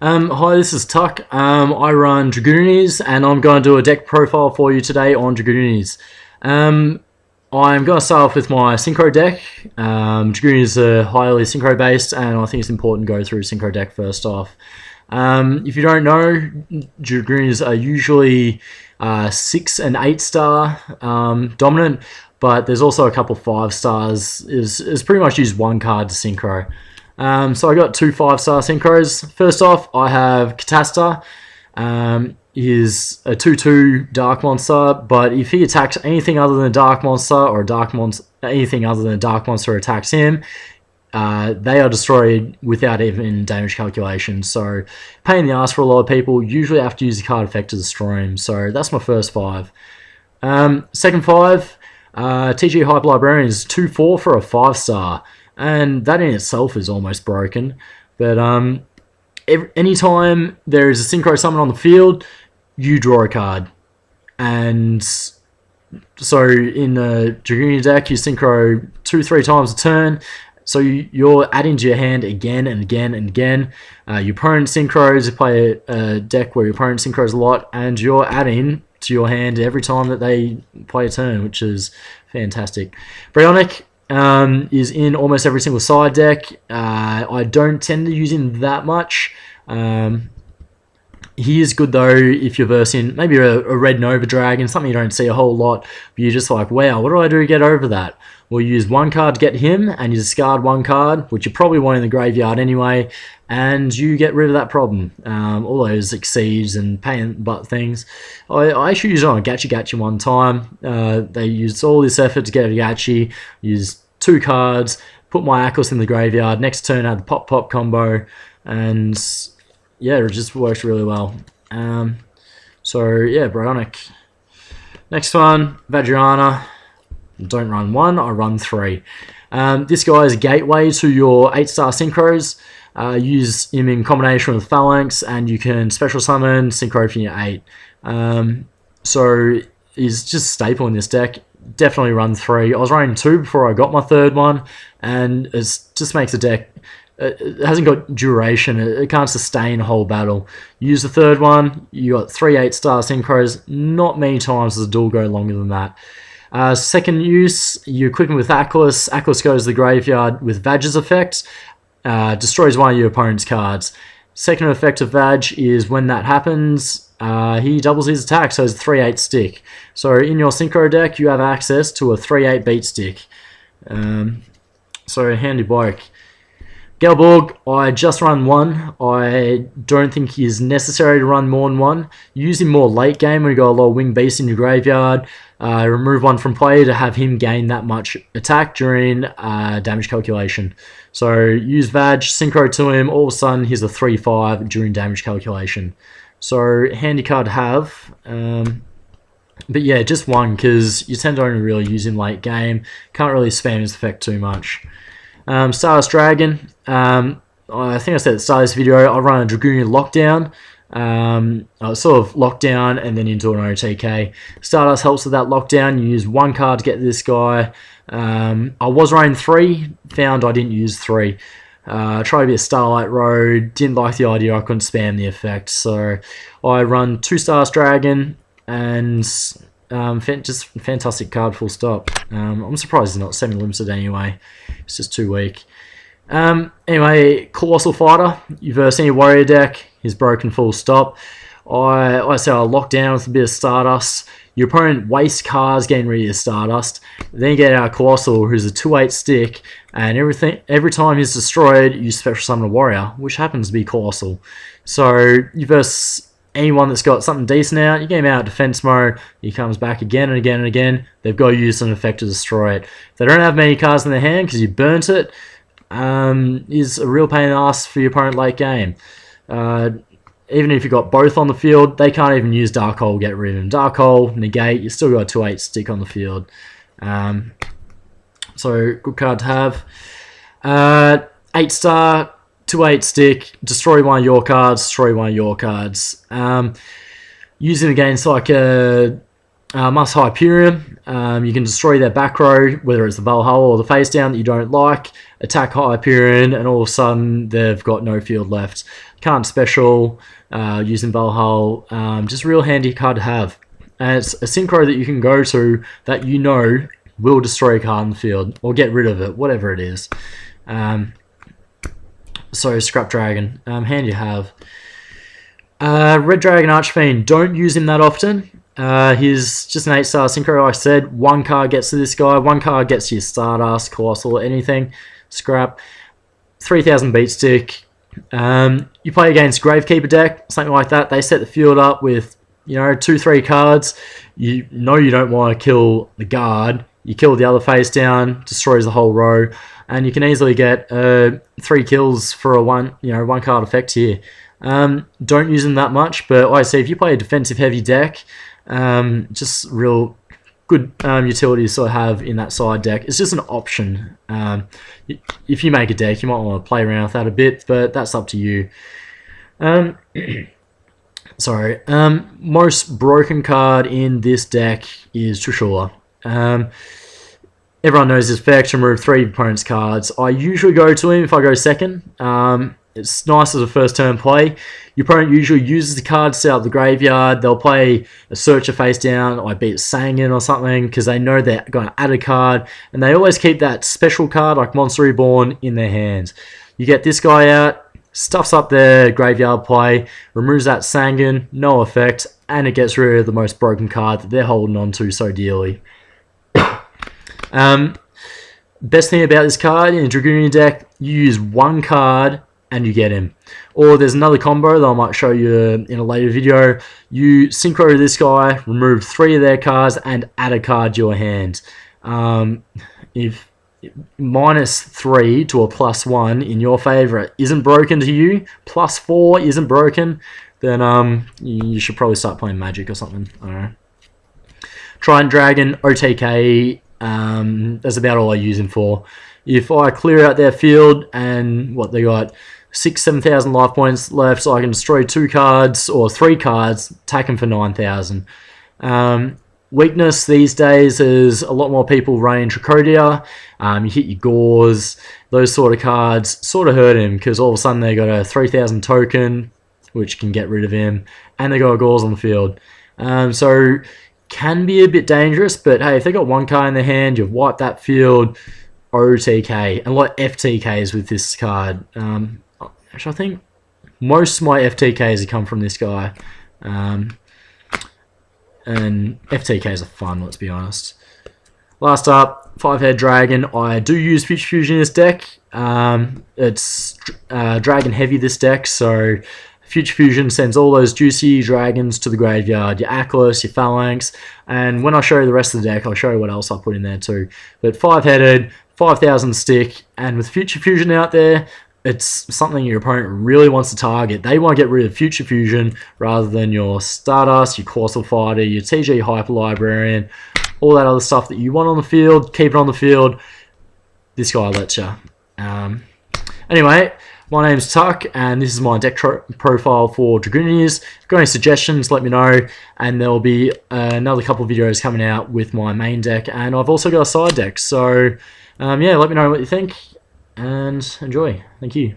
Hi, this is Tuck. I run Draguinities, and I'm going to do a deck profile for you today on Draguinities. I'm going to start off with my Synchro deck. Draguinities are highly Synchro based, and I think it's important to go through Synchro deck first off. If you don't know, Dragoonities are usually 6 and 8 star dominant, but there's also a couple 5 stars. Is pretty much use one card to synchro. So I got 2 5-star synchros. First off, I have Catasta. He's a 2/2 dark monster, but if he attacks anything other than a dark monster, or anything other than a dark monster attacks him, they are destroyed without even damage calculation. So, pain in the ass for a lot of people. Usually have to use the card effect to destroy him. So that's my first 5. Second 5, TG Hyper Librarian is 2/4 for a 5-star. And that in itself is almost broken. But anytime there is a synchro summon on the field, you draw a card. And so in the Dragunity deck, you synchro 2-3 times a turn. So you're adding to your hand again and again and again. Your opponent synchros, you play a deck where your opponent synchros a lot, and you're adding to your hand every time that they play a turn, which is fantastic. Draguinity is in almost every single side deck. I don't tend to use him that much. He is good though if you're versing maybe a red Nova Dragon, something you don't see a whole lot, but you're just like, wow, what do I do to get over that? Well, you use one card to get him, and you discard one card, which you probably want in the graveyard anyway, and you get rid of that problem. All those exceeds and pain in the butt things. I actually used it on a Gachi one time. They used all this effort to get a Gachi, used 2 cards, put my Akos in the graveyard, next turn I had the pop combo, and yeah, it just works really well. So yeah, Draguinity. Next one, Vajrayana. Don't run 1, I run 3. This guy is a gateway to your 8-star synchros. Use him in combination with Phalanx, and you can special summon synchro from your 8. So he's just a staple in this deck. Definitely run 3. I was running 2 before I got my 3rd one, and it just makes the deck. It hasn't got duration. It can't sustain a whole battle. You use the 3rd one, you got 3 8-star synchros. Not many times does a duel go longer than that. Second use, you equip him with Akos. Akos goes to the graveyard with Vaj's effect. Destroys one of your opponent's cards. Second effect of Vaj is when that happens, he doubles his attack, so it's a 3/8 stick. So in your Synchro deck, you have access to a 3/8 beat stick. So handy bloke. Gelborg, I just run 1. I don't think he is necessary to run more than 1. Use him more late game when you got a lot of winged beasts in your graveyard. Remove 1 from play to have him gain that much attack during damage calculation. So use Vaj, synchro to him, all of a sudden he's a 3/5 during damage calculation. So handy card to have. But yeah, just 1, because you tend to only really use him late game. Can't really spam his effect too much. Stardust Dragon. I think I said at the start of this video, I run a Dragunity lockdown. Sort of lockdown and then into an OTK. Stardust helps with that lockdown. You use 1 card to get this guy. I was running 3, found I didn't use 3. Tried to be a Starlight Road, didn't like the idea I couldn't spam the effect, so I run 2 Stardust Dragon, and just fantastic card, full stop. I'm surprised it's not semi-limited anyway, it's just too weak. Anyway, Colossal Fighter, you verse any warrior deck, he's broken, full stop. I say I lock down with a bit of Stardust. Your opponent wastes cards getting rid of your Stardust. Then you get out Colossal, who's a 2/8 stick, and every time he's destroyed, you special summon a warrior, which happens to be Colossal. So you verse anyone that's got something decent out, you get him out of defense mode, he comes back again and again and again, they've got to use an effect to destroy it. If they don't have many cards in their hand because you burnt it, is a real pain in the ass for your opponent late game. Even if you've got both on the field, they can't even use Dark Hole to get rid of him. Dark Hole, negate, you still got a 2/8 stick on the field. So, good card to have. 8-star, 2/8 stick, destroy one of your cards, destroy one of your cards. Using against like a Must Hyperion. You can destroy their back row, whether it's the Valhalla or the face down that you don't like. Attack Hyperion, and all of a sudden they've got no field left. Can't special using Valhalla. Just real handy card to have. And it's a synchro that you can go to that you know will destroy a card in the field or get rid of it, whatever it is. So Scrap Dragon, handy to have. Red Dragon Archfiend, don't use him that often. He's just an 8-star synchro, like I said. One card gets to this guy, one card gets to your Stardust, Colossal, anything. Scrap. 3000 beat stick. You play against Gravekeeper deck, something like that. They set the field up with, 2-3 cards. You know you don't want to kill the guard. You kill the other face down, destroys the whole row, and you can easily get 3 kills for a one card effect here. Don't use them that much, but like I say, if you play a defensive heavy deck, just real good utility to sort of have in that side deck. It's just an option. If you make a deck, you might want to play around with that a bit, but that's up to you. Sorry. Most broken card in this deck is Trishula. Everyone knows this effect, remove 3 opponent's cards. I usually go to him if I go second. It's nice as a first turn play. Your opponent usually uses the card to set up the graveyard. They'll play a Searcher face down, or beat Sangin or something, because they know they're going to add a card. And they always keep that special card, like Monster Reborn, in their hands. You get this guy out, stuffs up their graveyard play, removes that Sangin, no effect, and it gets rid of the most broken card that they're holding on to so dearly. Best thing about this card, in a Dragunity deck, you use one card and you get him. Or there's another combo that I might show you in a later video. You synchro this guy, remove 3 of their cards, and add a card to your hand. If -3 to a +1 in your favour isn't broken to you, +4 isn't broken, then you should probably start playing Magic or something. I don't know. Trident Dragon, OTK, that's about all I use him for. If I clear out their field and they got 6,000-7,000 life points left, so I can destroy 2 cards or 3 cards, attack them for 9,000. Weakness these days is a lot more people running Tracodia. You hit your Gauze, those sort of cards sort of hurt him, because all of a sudden they got a 3,000 token, which can get rid of him, and they got a Gauze on the field. So can be a bit dangerous, but hey, if they got 1 card in their hand, you've wiped that field. OTK, and a lot of FTKs with this card. Actually, I think most of my FTKs have come from this guy. And FTKs are fun, let's be honest. Last up, 5-head Dragon. I do use Future Fusion in this deck. It's Dragon heavy, this deck, so Future Fusion sends all those juicy dragons to the graveyard, your Atlas, your Phalanx, and when I show you the rest of the deck, I'll show you what else I put in there too. But 5-headed, 5,000 stick, and with Future Fusion out there, it's something your opponent really wants to target. They want to get rid of Future Fusion rather than your Stardust, your Colossal Fighter, your TG Hyper Librarian, all that other stuff that you want on the field. Keep it on the field. This guy lets you. Anyway, my name's Tuck, and this is my deck profile for Dragunity. If you've got any suggestions, let me know, and there'll be another couple of videos coming out with my main deck, and I've also got a side deck, so yeah, let me know what you think, and enjoy. Thank you.